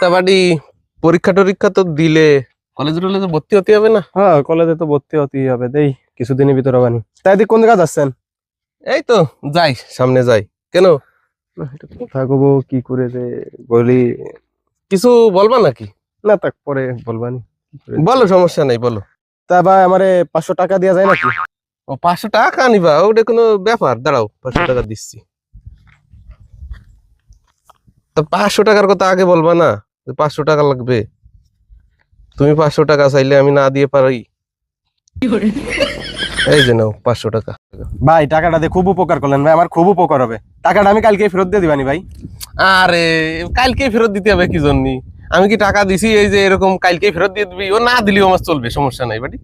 তা বাড়ি পরীক্ষা টরীক্ষা তো দিলে কলেজে টলেজে ভর্তি হতে হবে না? হ্যাঁ, কলেজে তো ভর্তি হতেই হবে, দেই কিছুদিনের ভিতরে বানি। তাই কোন জায়গা যাচ্ছেন? এই তো যাই, সামনে যাই। কেন, কথা কব কি করে যে বলি? কিছু বলবা নাকি? না, তাক পরে বলবানি। বলো, সমস্যা নাই, বলো। তা ভাই আমারে 500 টাকা দেওয়া যায় নাকি? ও 500 টাকা নিবা? ওটা কোনো ব্যাপার? দাঁড়াও, 500 টাকা দিচ্ছি। তা 500 টাকার কথা আগে বলবা না, 500 টাকা লাগবে। তুমি 500 টাকা চাইলে আমি না দিয়ে পারি? এই যে নাও 500 টাকা। ভাই টাকাটা দিয়ে খুব উপকার করলেন ভাই, আমার খুব উপকার হবে। টাকাটা আমি কালকে ফেরত দিয়ে দিবানি ভাই। আরে কালকে ফেরত দিতে হবে কি জন্য? আমি কি টাকা দিছি এই যে এরকম কালকে ফেরত দিয়ে দিবি? ও না দিলেও আমার চলবে, সমস্যা নাই বাড়ি।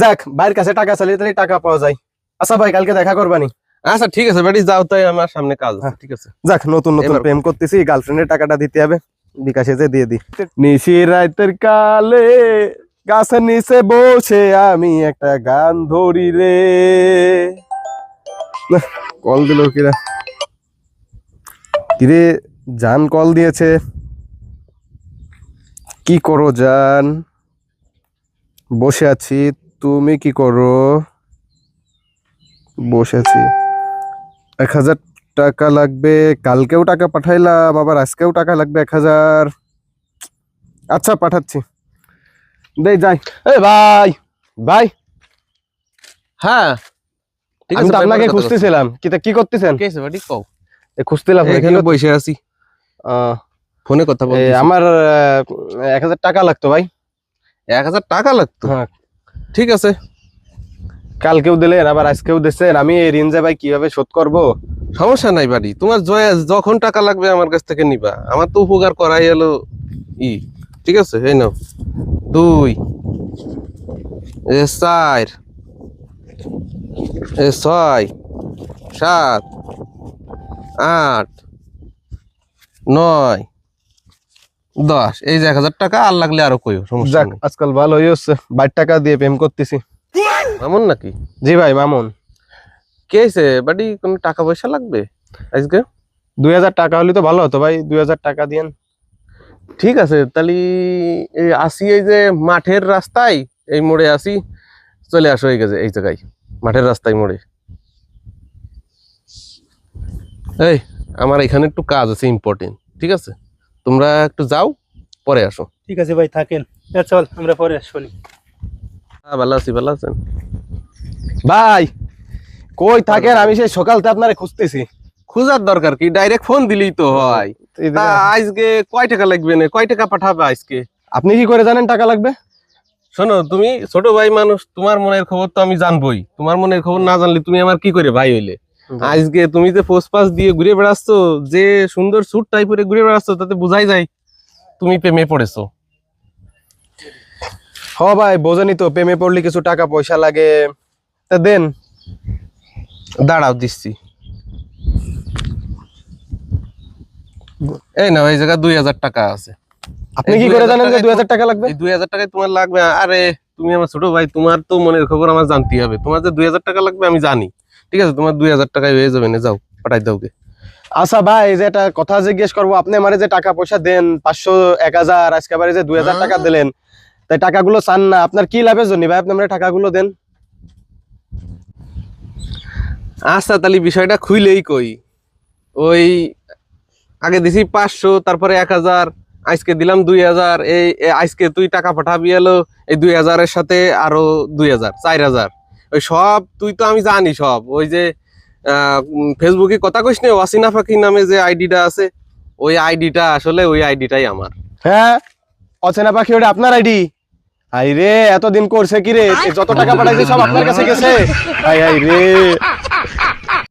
যাক, ভাইয়ের কাছে টাকা চাইলে তাহলে টাকা পাওয়া যায়। আচ্ছা ভাই, কালকে দেখা করবানি। আচ্ছা ঠিক আছে বাড়ি, যাও, তাই আমার সামনে কাজ আছে। ঠিক আছে, যাক, নতুন নতুন এবার প্রেম করতেছি, গার্লফ্রেন্ডের টাকাটা দিতে হবে, বিকাশে যে দিয়ে দি। নিশি রাতের কালে গাছের নিচে বসে আমি একটা গান ধরি রে। কল দিল কিরা? কিরে, জান কল দিয়েছে। কি করো জান? বসে আছি, তুমি কি করো? বসে আছি। 1000 টাকা লাগবে, কালকেও টাকা পাঠাইলাম, আবার আজকেও টাকা লাগবে 1000। আচ্ছা পাঠাচ্ছি, দেই যাই। এই ভাই, ভাই হ্যাঁ ঠিক আমি আছে। তো আপনাকে খুঁজতেছিলাম। কি করতেছেন? কি আছে বাড়ি কও? খুঁজতেলাম এখানে বসে আছি, ফোনে কথা বলছি। আমার 1000 টাকা লাগতো ভাই। 1000 টাকা লাগতো? হ্যাঁ, ঠিক আছে। কালকেও দিলেন, আবার আজকেও দিচ্ছেন, আমি এই ঋণ যে ভাই কিভাবে শোধ করব? সমস্যা নাই বাড়ি, তোমার যখন টাকা লাগবে আমার কাছ থেকে নিবা। আমার তো উপকার করাই এলো ঠিক আছে। এই নাও 2 4 6 7 8 9 10। এই যে 1000 টাকা, আর লাগলে আরো কইও, সমস্যা যাক, নেই। আজকাল ভালো হচ্ছে, 22 টাকা দিয়ে প্রেম করতেছি। এমন নাকি? জি ভাই, মামুন। কে হয়েছে বাড়ি? কোনো টাকা পয়সা লাগবে আজকে? 2000 টাকা হলে তো ভালো হতো ভাই, 2000 টাকা দিয়েন। ঠিক আছে, তাহলে আসি এই যে মাঠের রাস্তায়, এই মোড়ে আসি, চলে আসো এই গেছে এই জায়গায়, মাঠের রাস্তায় মোড়ে। এই আমার এখানে একটু কাজ আছে ইম্পর্টেন্ট, ঠিক আছে? তোমরা একটু যাও, পরে আসো। ঠিক আছে ভাই, থাকেন। চল আমরা পরে শুনি। হ্যাঁ, ভালো আছি, ভালো আছেন? ভাই কই থাকেন? আমি সেই সকালতে আপনারে খুঁজতেছি। খোঁজার দরকার কি, ডাইরেক্ট ফোন দিলেই তো হয়। তা আজকে কয় টাকা লাগবে? না কয় টাকা পাঠাবে আজকে? আপনি কি করে জানেন টাকা লাগবে? শোনো, তুমি ছোট ভাই মানুষ, তোমার মনের খবর তো আমি জানবোই। তোমার মনের খবর না জানলে তুমি আমার কি করে ভাই হইলে? আজকে তুমি যে পোস্ট পাস দিয়ে ঘুরে বেড়াচ্ছ, যে সুন্দর স্যুট টাই পরে ঘুরে বেড়াচ্ছ, তাতে বোঝাই যায় তুমি প্রেমে পড়েছো। হ ভাই, বোঝেনি তো, প্রেমে পড়লে কিছু টাকা পয়সা লাগে, তা দেন। দাঁড়াও, দিচ্ছি। এই না, এই জায়গা 2000 টাকা আছে। আপনি কি করে জানেন যে 2000 টাকা লাগবে? এই 2000 টাকায় তোমার লাগবে? আরে তুমি আমার ছোট ভাই, তোমার তো মনের খবর আমার জানতেই হবে। তোমার যে 2000 টাকা লাগবে আমি জানি, ঠিক আছে? তোমার 2000 টাকায় হয়ে যাবে না, যাও পাঠাই দাও গে। আচ্ছা ভাই, যে একটা কথা জিজ্ঞেস করবো, আপনি আমারে যে টাকা পয়সা দেন 500 1000, আজকে বারে যে 2000 টাকা দিলেন, তাই টাকাগুলো চান না? আপনার কি লাভের জন্য ভাই আপনি আমারে টাকাগুলো দেন? আচ্ছা তাহলে বিষয়টা খুইলেই কই। ওই আগে দিছি 500, তারপরে 1000, আজকে দিলাম 2000। এই আজকে তুই টাকা পাঠাবি এলো, এই 2000 এর সাথে আরো 2000, 4000। ওই সব তুই তো আমি জানি সব। ওই যে ফেসবুকে কথা কইস না, ওয়াসিনা ফাকি নামে যে আইডিটা আছে, ওই আইডিটা আসলে ওই আইডিটাই আমার। হ্যাঁ, অচেনা পাখি ওটা আপনার আইডি? হাই রে, এতদিন করছে কি রে? যত টাকা পাঠাইছে সব আপনার কাছে গেছে? হাই হাই রে।